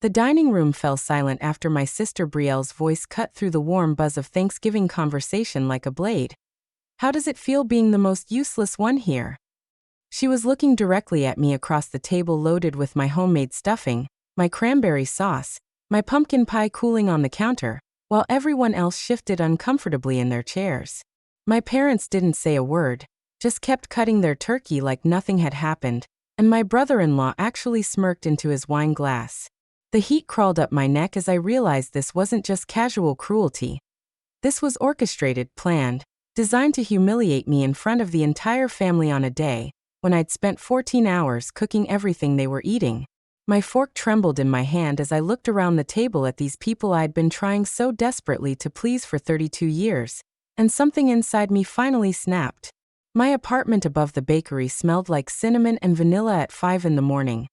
The dining room fell silent after my sister Brielle's voice cut through the warm buzz of Thanksgiving conversation like a blade. How does it feel being the most useless one here? She was looking directly at me across the table loaded with my homemade stuffing, my cranberry sauce, my pumpkin pie cooling on the counter, while everyone else shifted uncomfortably in their chairs. My parents didn't say a word, just kept cutting their turkey like nothing had happened, and my brother-in-law actually smirked into his wine glass. The heat crawled up my neck as I realized this wasn't just casual cruelty. This was orchestrated, planned, designed to humiliate me in front of the entire family on a day when I'd spent 14 hours cooking everything they were eating. My fork trembled in my hand as I looked around the table at these people I'd been trying so desperately to please for 32 years, and something inside me finally snapped. My apartment above the bakery smelled like cinnamon and vanilla at 5 in the morning.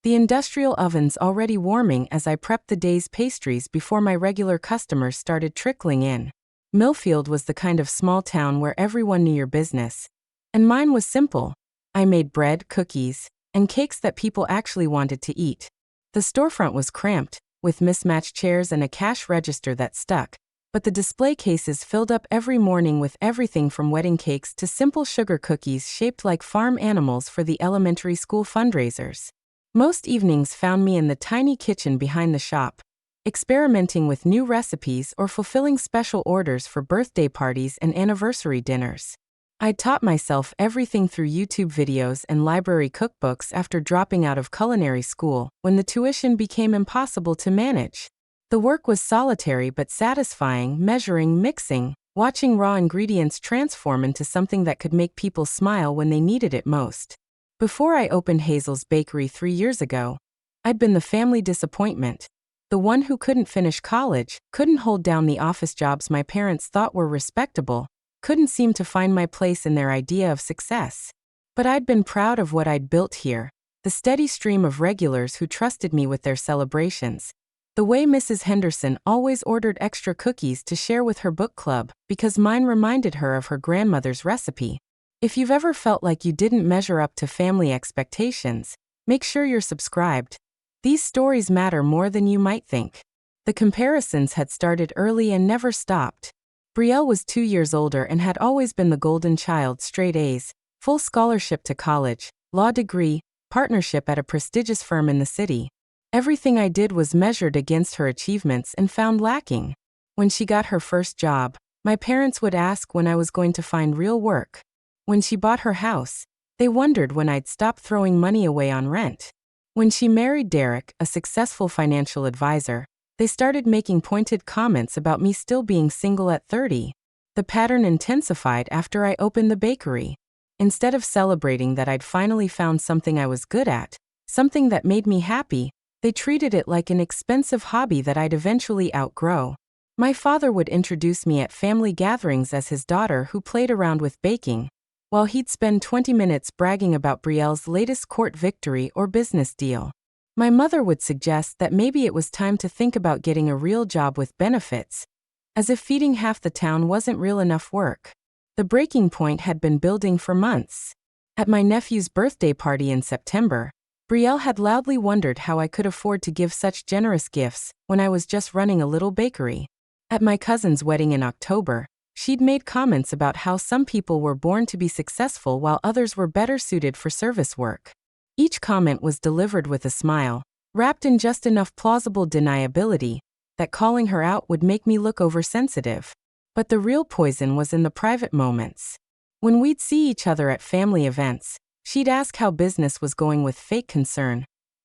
The industrial ovens already warming as I prepped the day's pastries before my regular customers started trickling in. Millfield was the kind of small town where everyone knew your business. And mine was simple. I made bread, cookies, and cakes that people actually wanted to eat. The storefront was cramped, with mismatched chairs and a cash register that stuck, but the display cases filled up every morning with everything from wedding cakes to simple sugar cookies shaped like farm animals for the elementary school fundraisers. Most evenings found me in the tiny kitchen behind the shop, experimenting with new recipes or fulfilling special orders for birthday parties and anniversary dinners. I'd taught myself everything through YouTube videos and library cookbooks after dropping out of culinary school when the tuition became impossible to manage. The work was solitary but satisfying, measuring, mixing, watching raw ingredients transform into something that could make people smile when they needed it most. Before I opened Hazel's Bakery 3 years ago, I'd been the family disappointment, the one who couldn't finish college, couldn't hold down the office jobs my parents thought were respectable, couldn't seem to find my place in their idea of success. But I'd been proud of what I'd built here, the steady stream of regulars who trusted me with their celebrations. The way Mrs. Henderson always ordered extra cookies to share with her book club because mine reminded her of her grandmother's recipe. If you've ever felt like you didn't measure up to family expectations, make sure you're subscribed. These stories matter more than you might think. The comparisons had started early and never stopped. Brielle was 2 years older and had always been the golden child, straight A's, full scholarship to college, law degree, partnership at a prestigious firm in the city. Everything I did was measured against her achievements and found lacking. When she got her first job, my parents would ask when I was going to find real work. When she bought her house, they wondered when I'd stop throwing money away on rent. When she married Derek, a successful financial advisor, they started making pointed comments about me still being single at 30. The pattern intensified after I opened the bakery. Instead of celebrating that I'd finally found something I was good at, something that made me happy, they treated it like an expensive hobby that I'd eventually outgrow. My father would introduce me at family gatherings as his daughter who played around with baking, while he'd spend 20 minutes bragging about Brielle's latest court victory or business deal. My mother would suggest that maybe it was time to think about getting a real job with benefits, as if feeding half the town wasn't real enough work. The breaking point had been building for months. At my nephew's birthday party in September, Brielle had loudly wondered how I could afford to give such generous gifts when I was just running a little bakery. At my cousin's wedding in October, she'd made comments about how some people were born to be successful while others were better suited for service work. Each comment was delivered with a smile, wrapped in just enough plausible deniability that calling her out would make me look oversensitive. But the real poison was in the private moments. When we'd see each other at family events, she'd ask how business was going with fake concern,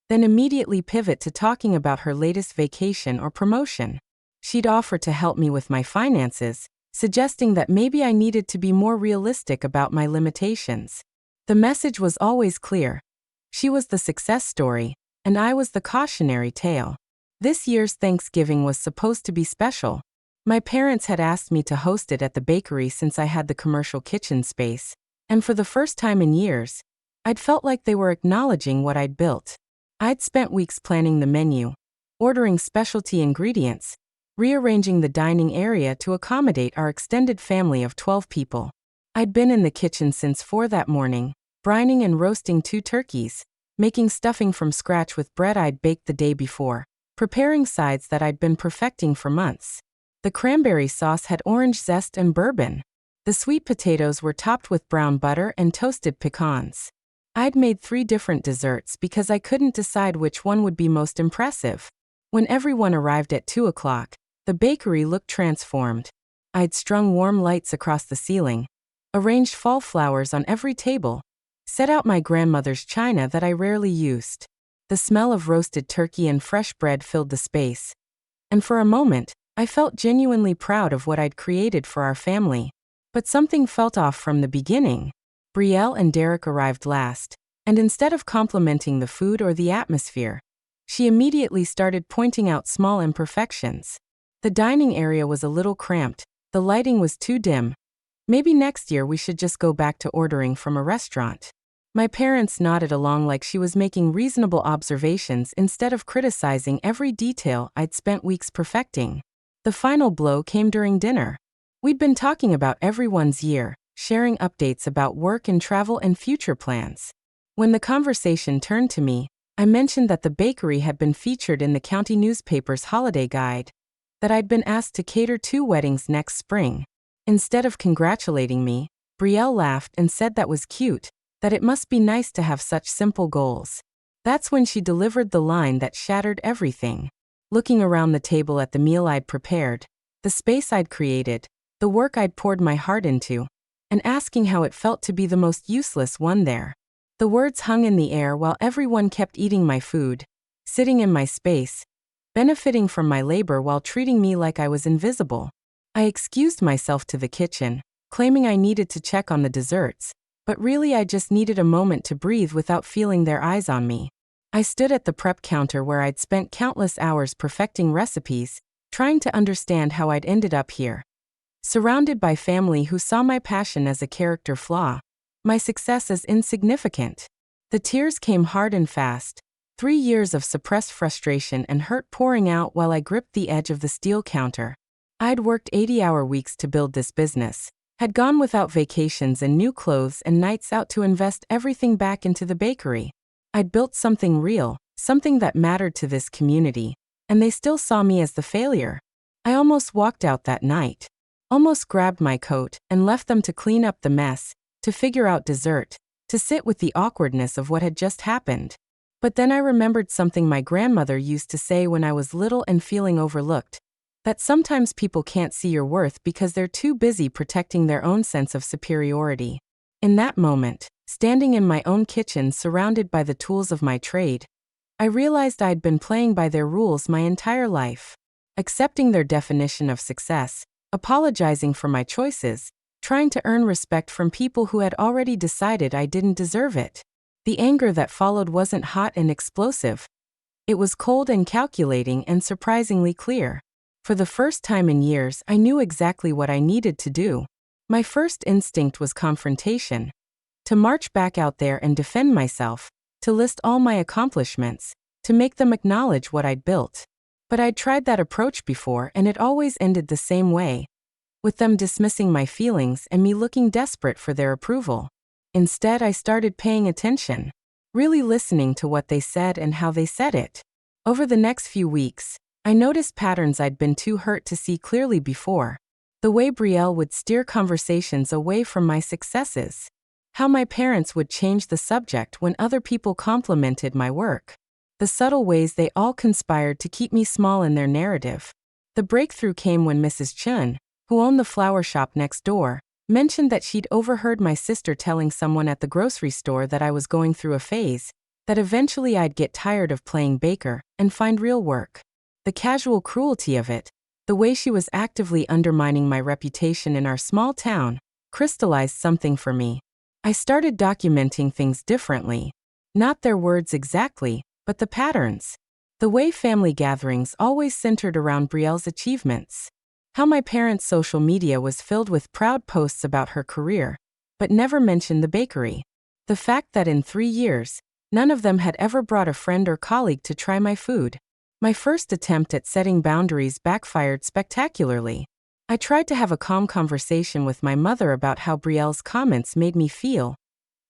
then immediately pivot to talking about her latest vacation or promotion. She'd offer to help me with my finances, suggesting that maybe I needed to be more realistic about my limitations. The message was always clear. She was the success story, and I was the cautionary tale. This year's Thanksgiving was supposed to be special. My parents had asked me to host it at the bakery since I had the commercial kitchen space, and for the first time in years, I'd felt like they were acknowledging what I'd built. I'd spent weeks planning the menu, ordering specialty ingredients, rearranging the dining area to accommodate our extended family of 12 people. I'd been in the kitchen since 4 that morning, brining and roasting 2 turkeys, making stuffing from scratch with bread I'd baked the day before, preparing sides that I'd been perfecting for months. The cranberry sauce had orange zest and bourbon. The sweet potatoes were topped with brown butter and toasted pecans. I'd made 3 different desserts because I couldn't decide which one would be most impressive. When everyone arrived at 2 o'clock, the bakery looked transformed. I'd strung warm lights across the ceiling, arranged fall flowers on every table, set out my grandmother's china that I rarely used. The smell of roasted turkey and fresh bread filled the space. And for a moment, I felt genuinely proud of what I'd created for our family. But something felt off from the beginning. Brielle and Derek arrived last, and instead of complimenting the food or the atmosphere, she immediately started pointing out small imperfections. The dining area was a little cramped, the lighting was too dim. Maybe next year we should just go back to ordering from a restaurant. My parents nodded along like she was making reasonable observations instead of criticizing every detail I'd spent weeks perfecting. The final blow came during dinner. We'd been talking about everyone's year, sharing updates about work and travel and future plans. When the conversation turned to me, I mentioned that the bakery had been featured in the county newspaper's holiday guide, that I'd been asked to cater 2 weddings next spring. Instead of congratulating me, Brielle laughed and said that was cute, that it must be nice to have such simple goals. That's when she delivered the line that shattered everything. Looking around the table at the meal I'd prepared, the space I'd created, the work I'd poured my heart into, and asking how it felt to be the most useless one there. The words hung in the air while everyone kept eating my food, sitting in my space, benefiting from my labor while treating me like I was invisible. I excused myself to the kitchen, claiming I needed to check on the desserts, but really I just needed a moment to breathe without feeling their eyes on me. I stood at the prep counter where I'd spent countless hours perfecting recipes, trying to understand how I'd ended up here. Surrounded by family who saw my passion as a character flaw, my success as insignificant. The tears came hard and fast, 3 years of suppressed frustration and hurt pouring out while I gripped the edge of the steel counter. I'd worked 80-hour weeks to build this business, had gone without vacations and new clothes and nights out to invest everything back into the bakery. I'd built something real, something that mattered to this community, and they still saw me as the failure. I almost walked out that night. Almost grabbed my coat and left them to clean up the mess, to figure out dessert, to sit with the awkwardness of what had just happened. But then I remembered something my grandmother used to say when I was little and feeling overlooked, that sometimes people can't see your worth because they're too busy protecting their own sense of superiority. In that moment, standing in my own kitchen surrounded by the tools of my trade, I realized I'd been playing by their rules my entire life, accepting their definition of success, apologizing for my choices, trying to earn respect from people who had already decided I didn't deserve it. The anger that followed wasn't hot and explosive. It was cold and calculating and surprisingly clear. For the first time in years, I knew exactly what I needed to do. My first instinct was confrontation. To march back out there and defend myself, to list all my accomplishments, to make them acknowledge what I'd built. But I'd tried that approach before and it always ended the same way, with them dismissing my feelings and me looking desperate for their approval. Instead, I started paying attention, really listening to what they said and how they said it. Over the next few weeks, I noticed patterns I'd been too hurt to see clearly before. The way Brielle would steer conversations away from my successes. How my parents would change the subject when other people complimented my work. The subtle ways they all conspired to keep me small in their narrative. The breakthrough came when Mrs. Chun, who owned the flower shop next door, mentioned that she'd overheard my sister telling someone at the grocery store that I was going through a phase, that eventually I'd get tired of playing baker and find real work. The casual cruelty of it, the way she was actively undermining my reputation in our small town, crystallized something for me. I started documenting things differently. Not their words exactly, but the patterns. The way family gatherings always centered around Brielle's achievements. How my parents' social media was filled with proud posts about her career, but never mentioned the bakery. The fact that in 3 years, none of them had ever brought a friend or colleague to try my food. My first attempt at setting boundaries backfired spectacularly. I tried to have a calm conversation with my mother about how Brielle's comments made me feel,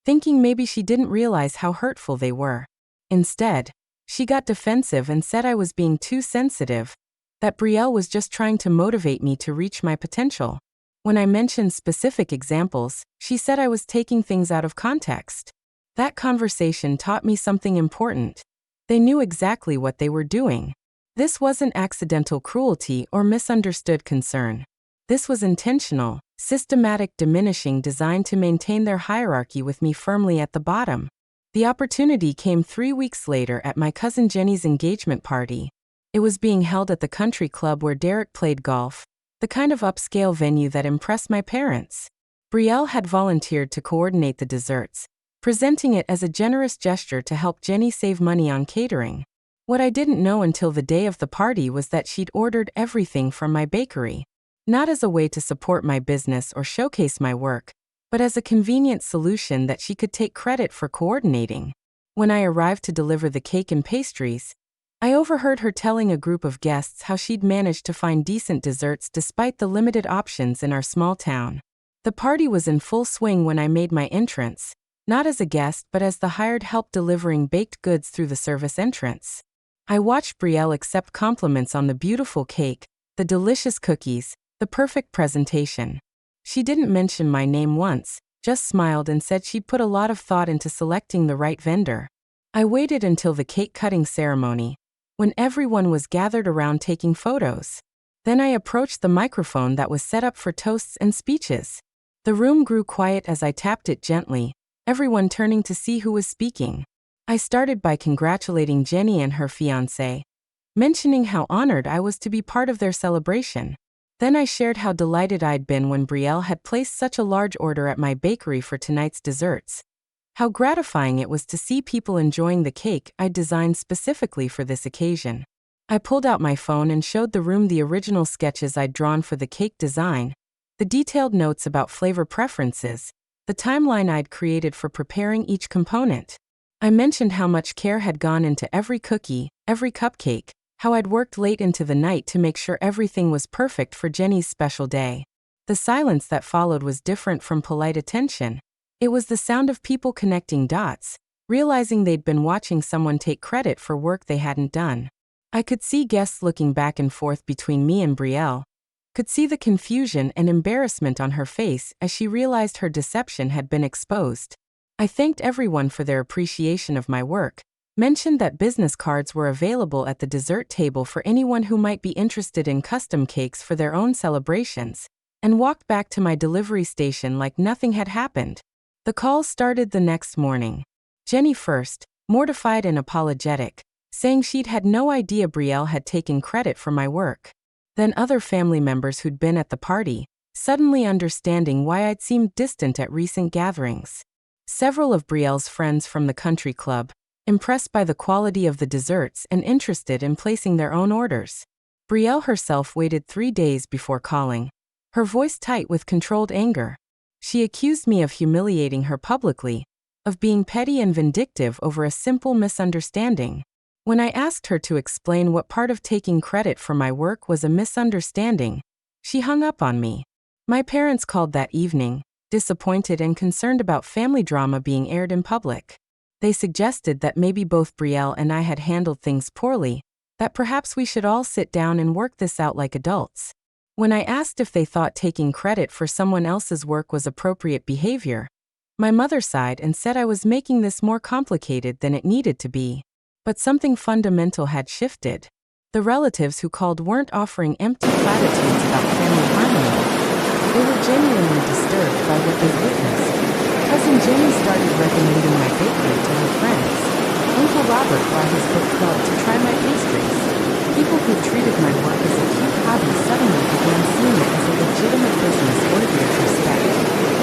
thinking maybe she didn't realize how hurtful they were. Instead, She got defensive and said I was being too sensitive, that Brielle was just trying to motivate me to reach my potential. When I mentioned specific examples, she said I was taking things out of context. That conversation taught me something important. They knew exactly what they were doing. This wasn't accidental cruelty or misunderstood concern. This was intentional, systematic diminishing designed to maintain their hierarchy with me firmly at the bottom. The opportunity came 3 weeks later at my cousin Jenny's engagement party. It was being held at the country club where Derek played golf, the kind of upscale venue that impressed my parents. Brielle had volunteered to coordinate the desserts, presenting it as a generous gesture to help Jenny save money on catering. What I didn't know until the day of the party was that she'd ordered everything from my bakery. Not as a way to support my business or showcase my work, but as a convenient solution that she could take credit for coordinating. When I arrived to deliver the cake and pastries, I overheard her telling a group of guests how she'd managed to find decent desserts despite the limited options in our small town. The party was in full swing when I made my entrance, not as a guest but as the hired help delivering baked goods through the service entrance. I watched Brielle accept compliments on the beautiful cake, the delicious cookies, the perfect presentation. She didn't mention my name once, just smiled and said she'd put a lot of thought into selecting the right vendor. I waited until the cake-cutting ceremony, when everyone was gathered around taking photos. Then I approached the microphone that was set up for toasts and speeches. The room grew quiet as I tapped it gently, everyone turning to see who was speaking. I started by congratulating Jenny and her fiancé, mentioning how honored I was to be part of their celebration. Then I shared how delighted I'd been when Brielle had placed such a large order at my bakery for tonight's desserts. How gratifying it was to see people enjoying the cake I'd designed specifically for this occasion. I pulled out my phone and showed the room the original sketches I'd drawn for the cake design, the detailed notes about flavor preferences, the timeline I'd created for preparing each component. I mentioned how much care had gone into every cookie, every cupcake, how I'd worked late into the night to make sure everything was perfect for Jenny's special day. The silence that followed was different from polite attention. It was the sound of people connecting dots, realizing they'd been watching someone take credit for work they hadn't done. I could see guests looking back and forth between me and Brielle, could see the confusion and embarrassment on her face as she realized her deception had been exposed. I thanked everyone for their appreciation of my work, mentioned that business cards were available at the dessert table for anyone who might be interested in custom cakes for their own celebrations, and walked back to my delivery station like nothing had happened. The call started the next morning. Jenny first, mortified and apologetic, saying she'd had no idea Brielle had taken credit for my work. Then other family members who'd been at the party, suddenly understanding why I'd seemed distant at recent gatherings. Several of Brielle's friends from the country club, impressed by the quality of the desserts and interested in placing their own orders. Brielle herself waited 3 days before calling, her voice tight with controlled anger. She accused me of humiliating her publicly, of being petty and vindictive over a simple misunderstanding. When I asked her to explain what part of taking credit for my work was a misunderstanding, she hung up on me. My parents called that evening, disappointed and concerned about family drama being aired in public. They suggested that maybe both Brielle and I had handled things poorly, that perhaps we should all sit down and work this out like adults. When I asked if they thought taking credit for someone else's work was appropriate behavior, my mother sighed and said I was making this more complicated than it needed to be. But something fundamental had shifted. The relatives who called weren't offering empty platitudes about family harmony. They were genuinely disturbed by what they witnessed. Cousin Jenny started recommending my bakery to her friends. Uncle Robert brought his book club to try my pastries. People who treated my work as a cute hobby suddenly began seeing it as a legitimate business worthy of respect.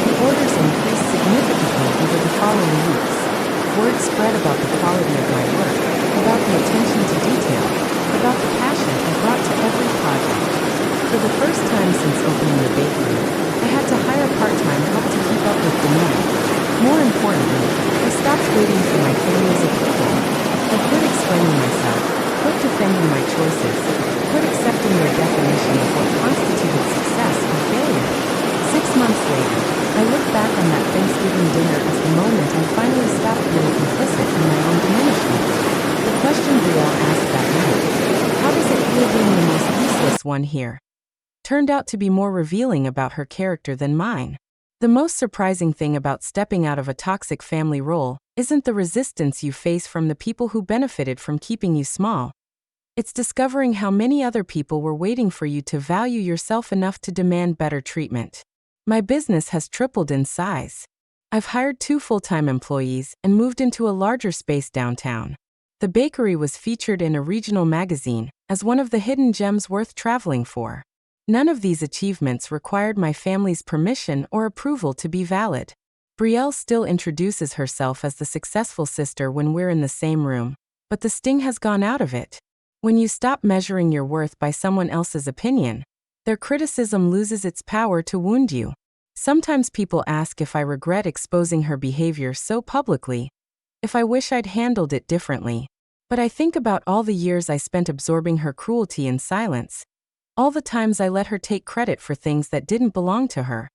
The orders increased significantly over the following weeks. Word spread about the quality of my work, about the attention to detail, about the passion I brought to every project. For the first time since opening the bakery, I had to hire part-time help to keep up with demand. More importantly, I stopped waiting for my family's approval. I quit explaining myself, quit defending my choices, quit accepting their definition of what constituted success or failure. 6 months later, I look back on that Thanksgiving dinner as the moment I finally stopped being complicit in my own diminishment. The question Brielle asked that night, how does it feel being the most useless one here, turned out to be more revealing about her character than mine. The most surprising thing about stepping out of a toxic family role isn't the resistance you face from the people who benefited from keeping you small. It's discovering how many other people were waiting for you to value yourself enough to demand better treatment. My business has tripled in size. I've hired 2 full-time employees and moved into a larger space downtown. The bakery was featured in a regional magazine as one of the hidden gems worth traveling for. None of these achievements required my family's permission or approval to be valid. Brielle still introduces herself as the successful sister when we're in the same room, but the sting has gone out of it. When you stop measuring your worth by someone else's opinion, their criticism loses its power to wound you. Sometimes people ask if I regret exposing her behavior so publicly, if I wish I'd handled it differently. But I think about all the years I spent absorbing her cruelty in silence, all the times I let her take credit for things that didn't belong to her,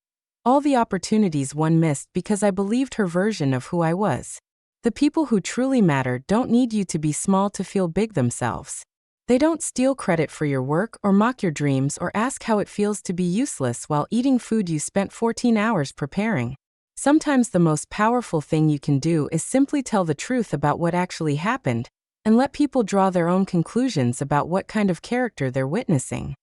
all the opportunities one missed because I believed her version of who I was. The people who truly matter don't need you to be small to feel big themselves. They don't steal credit for your work or mock your dreams or ask how it feels to be useless while eating food you spent 14 hours preparing. Sometimes the most powerful thing you can do is simply tell the truth about what actually happened and let people draw their own conclusions about what kind of character they're witnessing.